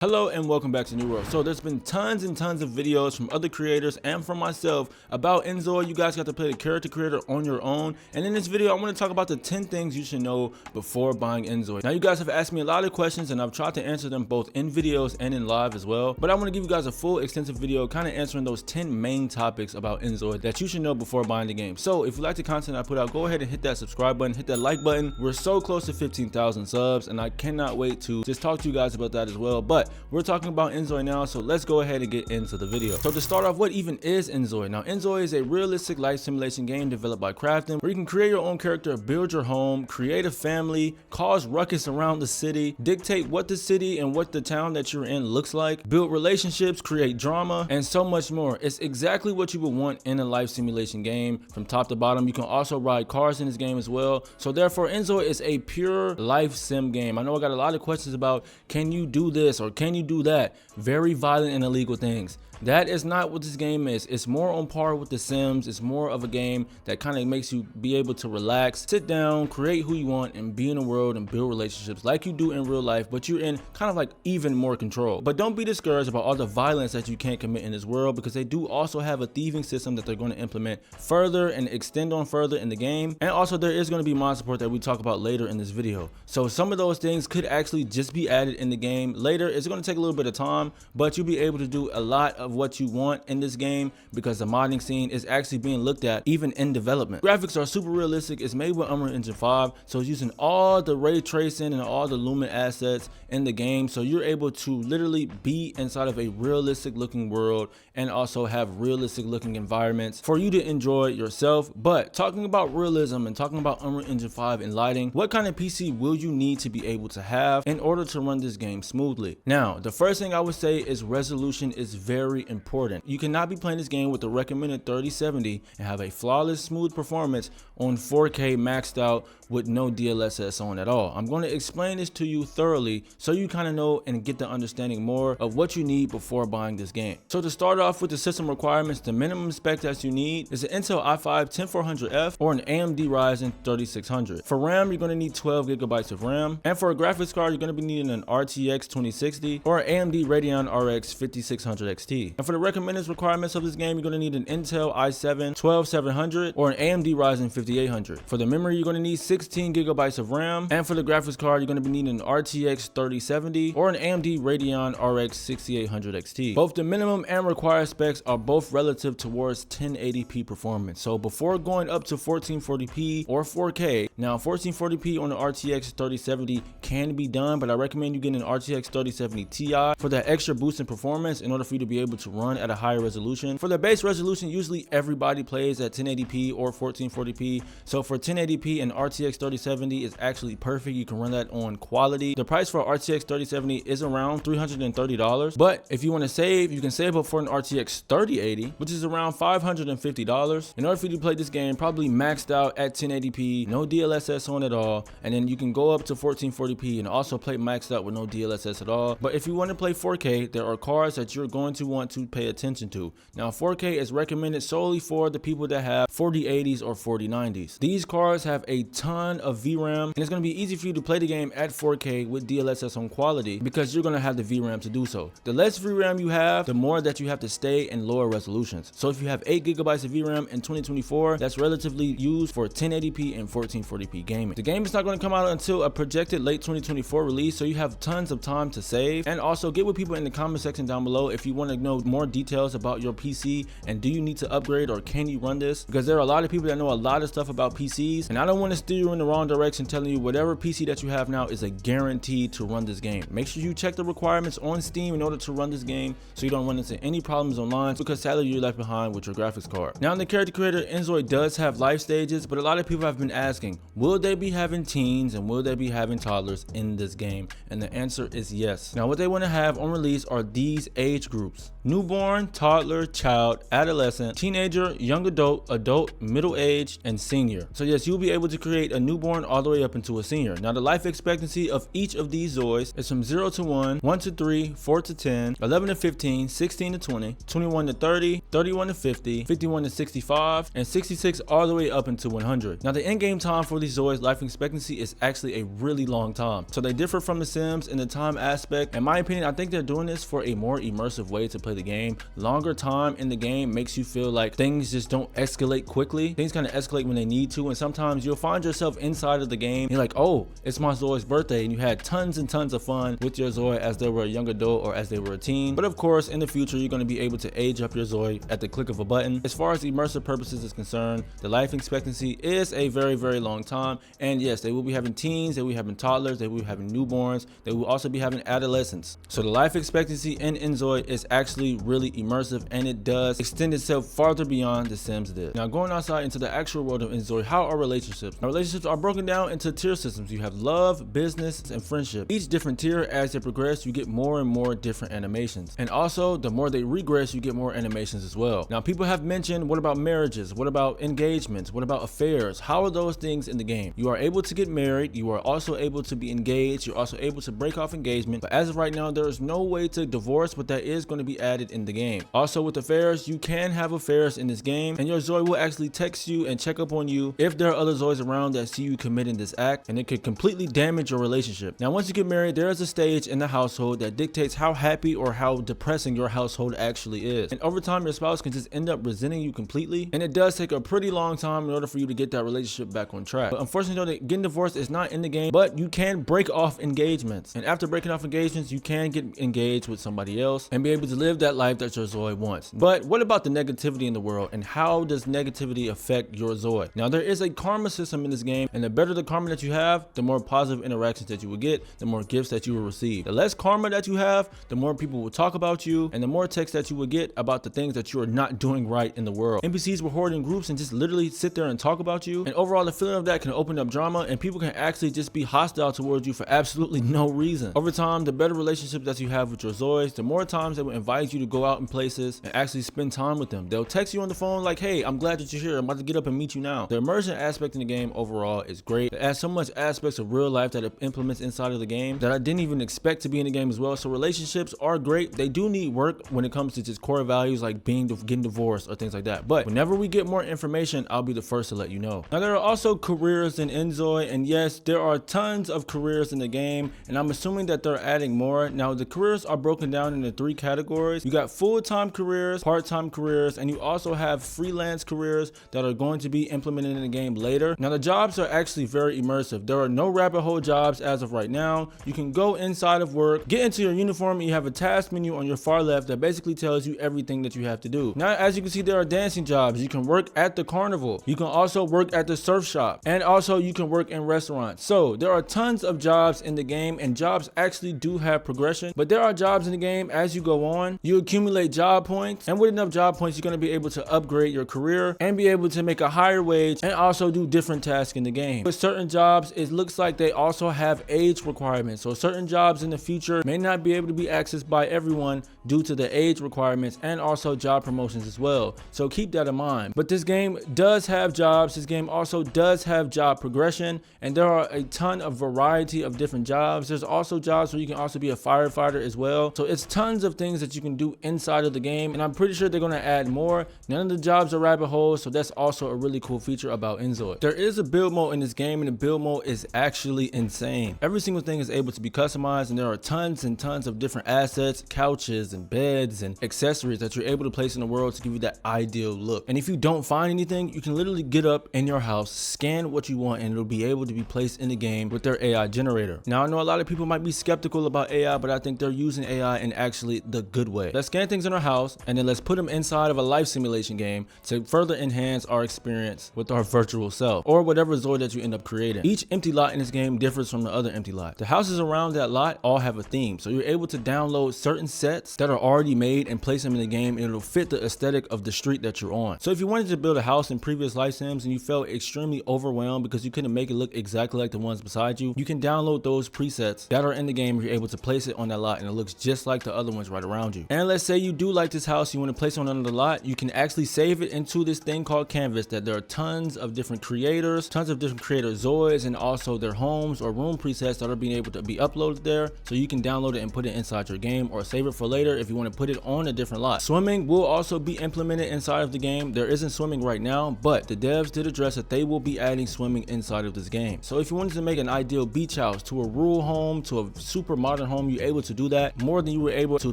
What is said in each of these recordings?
Hello and welcome back to New World. So there's been tons and tons of videos from other creators and from myself about inZOI. You guys got to play the character creator on your own. And in this video, I want to talk about the 10 things you should know before buying inZOI. Now you guys have asked me a lot of questions and I've tried to answer them both in videos and in live as well. But I want to give you guys a full extensive video kind of answering those 10 main topics about inZOI that you should know before buying the game. So if you like the content I put out, go ahead and hit that subscribe button, hit that like button. We're so close to 15,000 subs and I cannot wait to just talk to you guys about that as well. But we're talking about inZOI now, so let's go ahead and get into the video. So to start off, what even is inZOI? Now inZOI is a realistic life simulation game developed by Krafton where you can create your own character, build your home, create a family, cause ruckus around the city, dictate what the city and what the town that you're in looks like, build relationships, create drama, and so much more. It's exactly what you would want in a life simulation game from top to bottom. You can also ride cars in this game as well. So therefore inZOI is a pure life sim game. I know I got a lot of questions about, can you do this or can you do that? Very violent and illegal things. That is not what this game is. It's more on par with The Sims. It's more of a game that kind of makes you be able to relax, sit down, create who you want, and be in the world and build relationships like you do in real life, but you're in kind of like even more control. But don't be discouraged about all the violence that you can't commit in this world, because they do also have a thieving system that they're going to implement further and extend on further in the game. And also there is going to be mod support that we talk about later in this video. So some of those things could actually just be added in the game later. It's going to take a little bit of time, but you'll be able to do a lot of what you want in this game because the modding scene is actually being looked at even in development. Graphics are super realistic. It's made with Unreal Engine 5, so it's using all the ray tracing and all the lumen assets in the game, so you're able to literally be inside of a realistic looking world and also have realistic looking environments for you to enjoy yourself. But talking about realism and talking about Unreal Engine 5 and lighting, what kind of PC will you need to be able to have in order to run this game smoothly? Now the first thing I would say is resolution is very important. You cannot be playing this game with the recommended 3070 and have a flawless smooth performance on 4K maxed out with no DLSS on at all. I'm going to explain this to you thoroughly so you kind of know and get the understanding more of what you need before buying this game. So to start off with the system requirements, the minimum spec that you need is an Intel i5-10400F or an AMD Ryzen 3600. For RAM, you're going to need 12 gigabytes of RAM, and for a graphics card, you're going to be needing an RTX 2060 or an AMD Radeon RX 5600 XT. And for the recommended requirements of this game, you're going to need an Intel i7-12700 or an AMD Ryzen 5800. For the memory, you're going to need 16 gigabytes of RAM, and for the graphics card, you're going to be needing an RTX 3070 or an AMD Radeon RX 6800 XT. Both the minimum and required specs are both relative towards 1080p performance. So before going up to 1440p or 4K, now 1440p on the RTX 3070 can be done, but I recommend you getting an RTX 3070 Ti for that extra boost in performance in order for you to be able to run at a higher resolution. For the base resolution, usually everybody plays at 1080p or 1440p. So for 1080p and RTX 3070 is actually perfect. You can run that on quality. The price for RTX 3070 is around $330, but if you want to save, you can save up for an RTX 3080, which is around $550. In order for you to play this game, probably maxed out at 1080p, no DLSS on at all, and then you can go up to 1440p and also play maxed out with no DLSS at all. But if you want to play 4K, there are cards that you're going to want to pay attention to. Now 4K is recommended solely for the people that have 4080s or 4090s. These cards have a ton of VRAM, and it's going to be easy for you to play the game at 4K with DLSS on quality because you're going to have the VRAM to do so. The less VRAM you have, the more that you have to stay in lower resolutions. So if you have 8 gigabytes of VRAM in 2024, that's relatively used for 1080p and 1440p gaming. The game is not going to come out until a projected late 2024 release, so you have tons of time to save. And also get with people in the comment section down below if you want to know more details about your PC and do you need to upgrade or can you run this, because there are a lot of people that know a lot of stuff about PCs, and I don't want to steer you in the wrong direction telling you whatever PC that you have now is a guarantee to run this game. Make sure you check the requirements on Steam in order to run this game so you don't run into any problems online, because sadly you're left behind with your graphics card. Now in the character creator, inZOI does have life stages, but a lot of people have been asking, will they be having teens and will they be having toddlers in this game? And the answer is yes. Now what they want to have on release are these age groups: newborn, toddler, child, adolescent, teenager, young adult, middle-aged, and senior. So yes, you'll be able to create a newborn all the way up into a senior. Now the life expectancy of each of these ZOIs is from 0 to 1, 1 to 3, 4 to 10, 11 to 15, 16 to 20, 21 to 30, 31 to 50, 51 to 65, and 66 all the way up into 100. Now the in-game time for these ZOIs life expectancy is actually a really long time. So they differ from The Sims in the time aspect, aspect. In my opinion, I think they're doing this for a more immersive way to play the game. Longer time in the game makes you feel like things just don't escalate quickly. Things kind of escalate when they need to, and sometimes you'll find yourself inside of the game. You're like, oh, it's my Zoi's birthday, and you had tons and tons of fun with your Zoi as they were a young adult or as they were a teen. But of course, in the future, you're going to be able to age up your Zoi at the click of a button. As far as immersive purposes is concerned, the life expectancy is a very, very long time. And yes, they will be having teens, they will be having toddlers, they will be having newborns, they will also be having adolescents. So the life expectancy in inZOI is actually really immersive, and it does extend itself farther beyond The Sims did. Now, going outside into the actual world of inZOI, how are relationships? Now, relationships are broken down into tier systems. You have love, business, and friendship. Each different tier, as they progress, you get more and more different animations. And also, the more they regress, you get more animations as well. Now, people have mentioned, what about marriages? What about engagements? What about affairs? How are those things in the game? You are able to get married. You are also able to be engaged. You're also able to break off engagement. But as of right now, there is no way to divorce, but that is going to be added in the game. Also, with affairs, you can have affairs in this game, and your Zoi will actually text you and check up on you if there are other Zois around that see you committing this act, and it could completely damage your relationship. Now, once you get married, there is a stage in the household that dictates how happy or how depressing your household actually is. And over time, your spouse can just end up resenting you completely, and it does take a pretty long time in order for you to get that relationship back on track. But unfortunately, though, getting divorced is not in the game, but you can break off engagements. And after breaking off engagements, you can get engaged with somebody else and be able to live that life that your Zoi wants. But what about the negativity in the world, and how does negativity affect your Zoi? Now, there is a karma system in this game, and the better the karma that you have, the more positive interactions that you will get, the more gifts that you will receive. The less karma that you have, the more people will talk about you, and the more text that you will get about the things that you are not doing right in the world. NPCs will hoard in groups and just literally sit there and talk about you, and overall the feeling of that can open up drama, and people can actually just be hostile towards you for absolutely no reason. Over time, the better relationship that you have with your Zois, the more times they will invite you to go out in places and actually spend time with them. They'll text you on the phone like, hey, I'm glad that you're here, I'm about to get up and meet you now. The immersion aspect in the game overall is great. It adds so much aspects of real life that it implements inside of the game that I didn't even expect to be in the game as well. So relationships are great. They do need work when it comes to just core values like getting divorced or things like that. But whenever we get more information, I'll be the first to let you know. Now, there are also careers in inZOI, and yes, there are tons of careers in the game, and I'm assuming that they're adding more. Now, the careers are broken down into 3 categories. You got full-time careers, part-time careers, and you also have freelance careers that are going to be implemented in the game later. Now, the jobs are actually very immersive. There are no rabbit hole jobs as of right now. You can go inside of work, get into your uniform, and you have a task menu on your far left that basically tells you everything that you have to do. Now, as you can see, there are dancing jobs. You can work at the carnival. You can also work at the surf shop, and also you can work in restaurants. So there are tons of jobs in the game, and jobs actually do have progression. But there are jobs in the game as you go on. You accumulate job points, and with enough job points, you're going to be able to upgrade your career and be able to make a higher wage and also do different tasks in the game. With certain jobs, it looks like they also have age requirements. So certain jobs in the future may not be able to be accessed by everyone due to the age requirements and also job promotions as well. So keep that in mind. But this game does have jobs. This game also does have job progression, and there are a ton of variety of different jobs. There's also jobs where you can also be a firefighter as well. So it's tons of things that you can do inside of the game, and I'm pretty sure they're going to add more. None of the jobs are rabbit holes, so that's also a really cool feature about inZOI. There is a build mode in this game, and the build mode is actually insane. Every single thing is able to be customized, and there are tons and tons of different assets, couches and beds and accessories that you're able to place in the world to give you that ideal look. And if you don't find anything, you can literally get up in your house, scan what you want, and it'll be able to be placed in the game with their AI generator. Now, I know a lot of people might be skeptical about AI, but I think they're using AI in actually the good way. Let's scan things in our house, and then let's put them inside of a life simulation game to further enhance our experience with our virtual self or whatever Zoi that you end up creating. Each empty lot in this game differs from the other empty lot. The houses around that lot all have a theme, so you're able to download certain sets that are already made and place them in the game, and it'll fit the aesthetic of the street that you're on. So if you wanted to build a house in previous life sims and you felt extremely overwhelmed because you couldn't make it look exactly like the ones beside you, you can download those presets that are in the game. You're able to place it on that lot, and it looks just like the other ones right around you. And let's say you do like this house, you want to place it on another lot, you can actually save it into this thing called Canvas, that there are tons of different creators, tons of different creator Zois, and also their homes or room presets that are being able to be uploaded there, so you can download it and put it inside your game or save it for later if you want to put it on a different lot. Swimming will also be implemented inside of the game. There isn't swimming right now, but the devs did address that they will be adding swimming inside of this game. So if you wanted to make an ideal beach house to a rural home to a super modern at home, you're able to do that more than you were able to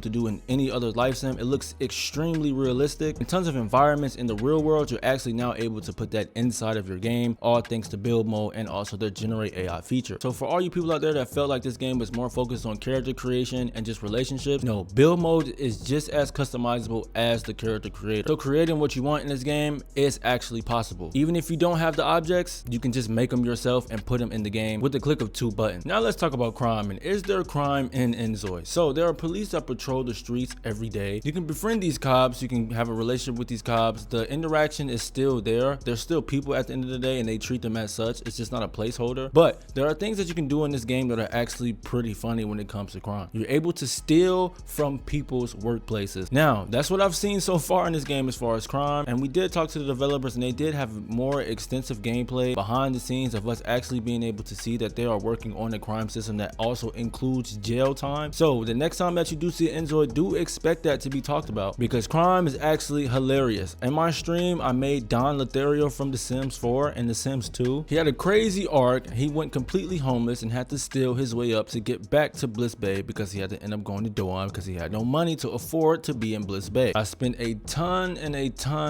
do in any other life sim. It looks extremely realistic. In tons of environments in the real world, you're actually now able to put that inside of your game, all thanks to build mode and also the generate AI feature. So for all you people out there that felt like this game was more focused on character creation and just relationships, no, build mode is just as customizable as the character creator. So creating what you want in this game is actually possible. Even if you don't have the objects, you can just make them yourself and put them in the game with the click of 2 buttons. Now let's talk about crime. And is there crime in inZOI? So there are police that patrol the streets every day. You can befriend these cops, you can have a relationship with these cops. The interaction is still there. There's still people at the end of the day and they treat them as such. It's just not a placeholder. But there are things that you can do in this game that are actually pretty funny when it comes to crime. You're able to steal from people's workplaces. Now, that's what I've seen so far in this game as far as crime. And we did talk to the developers and they did have more extensive gameplay behind the scenes of us actually being able to see that they are working on a crime system that also includes jail time. So the next time that you do see inZOI, do expect that to be talked about because crime is actually hilarious. In my stream, I made Don Lothario from The Sims 4 and The Sims 2. He had a crazy arc. He went completely homeless and had to steal his way up to get back to Bliss Bay because he had to end up going to Dorm because he had no money to afford to be in Bliss Bay. I spent a ton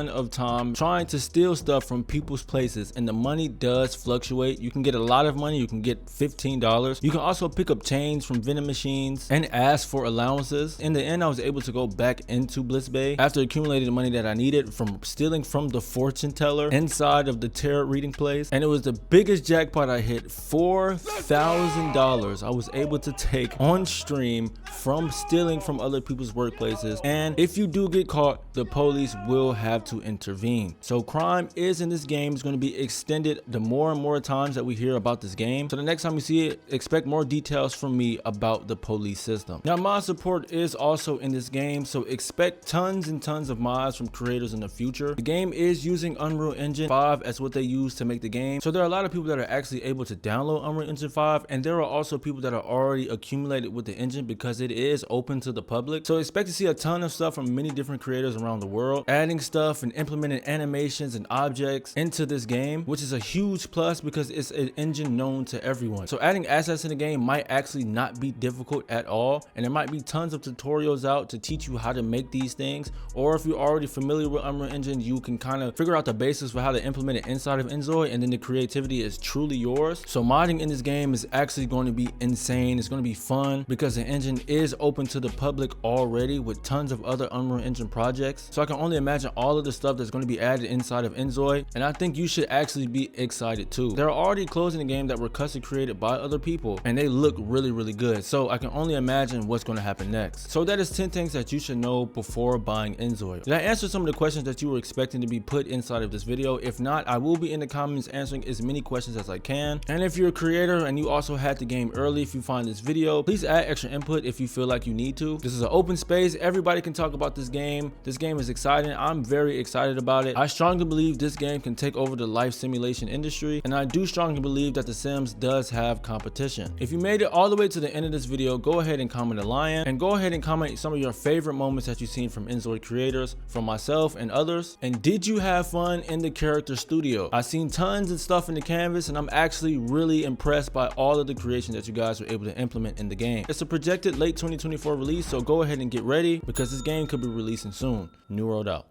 of time trying to steal stuff from people's places, and the money does fluctuate. You can get a lot of money. You can get $15. You can also pick up change from vending machines and ask for allowances. In the end, I was able to go back into Bliss Bay after accumulating the money that I needed from stealing from the fortune teller inside of the tarot reading place, and it was the biggest jackpot I hit. $4,000 I was able to take on stream from stealing from other people's workplaces. And if you do get caught, the police will have to intervene. So crime is in this game is going to be extended the more and more times that we hear about this game. So the next time we see it, expect more details from me about the police system. Now mod support is also in this game, so expect tons and tons of mods from creators in the future. The game is using Unreal Engine 5 as what they use to make the game. So there are a lot of people that are actually able to download Unreal Engine 5, and there are also people that are already accumulated with the engine because it is open to the public. So expect to see a ton of stuff from many different creators around the world, adding stuff and implementing animations and objects into this game, which is a huge plus because it's an engine known to everyone. So adding assets in the game might actually not be difficult at all, and there might be tons of tutorials out to teach you how to make these things. Or if you're already familiar with Unreal Engine, you can kind of figure out the basics for how to implement it inside of inZOI, and then the creativity is truly yours. So modding in this game is actually going to be insane. It's going to be fun because the engine is open to the public already with tons of other Unreal Engine projects. So I can only imagine all of the stuff that's going to be added inside of inZOI, and I think you should actually be excited too. They're already closing the game that were custom created by other people, and they look really good. So I can only imagine what's going to happen next. So that is 10 things that you should know before buying inZOI. Did I answer some of the questions that you were expecting to be put inside of this video? If not, I will be in the comments answering as many questions as I can. And if you're a creator and you also had the game early, if you find this video, please add extra input if you feel like you need to. This is an open space. Everybody can talk about this game. This game is exciting. I'm very excited about it. I strongly believe this game can take over the life simulation industry, and I do strongly believe that The Sims does have competition. If you made it all the way to the end of this video, go ahead and comment a lion, and go ahead and comment some of your favorite moments that you've seen from inZOI creators, from myself and others. And did you have fun in the character studio? I've seen tons of stuff in the canvas, and I'm actually really impressed by all of the creation that you guys were able to implement in the game. It's a projected late 2024 release, so go ahead and get ready because this game could be releasing soon. New World out.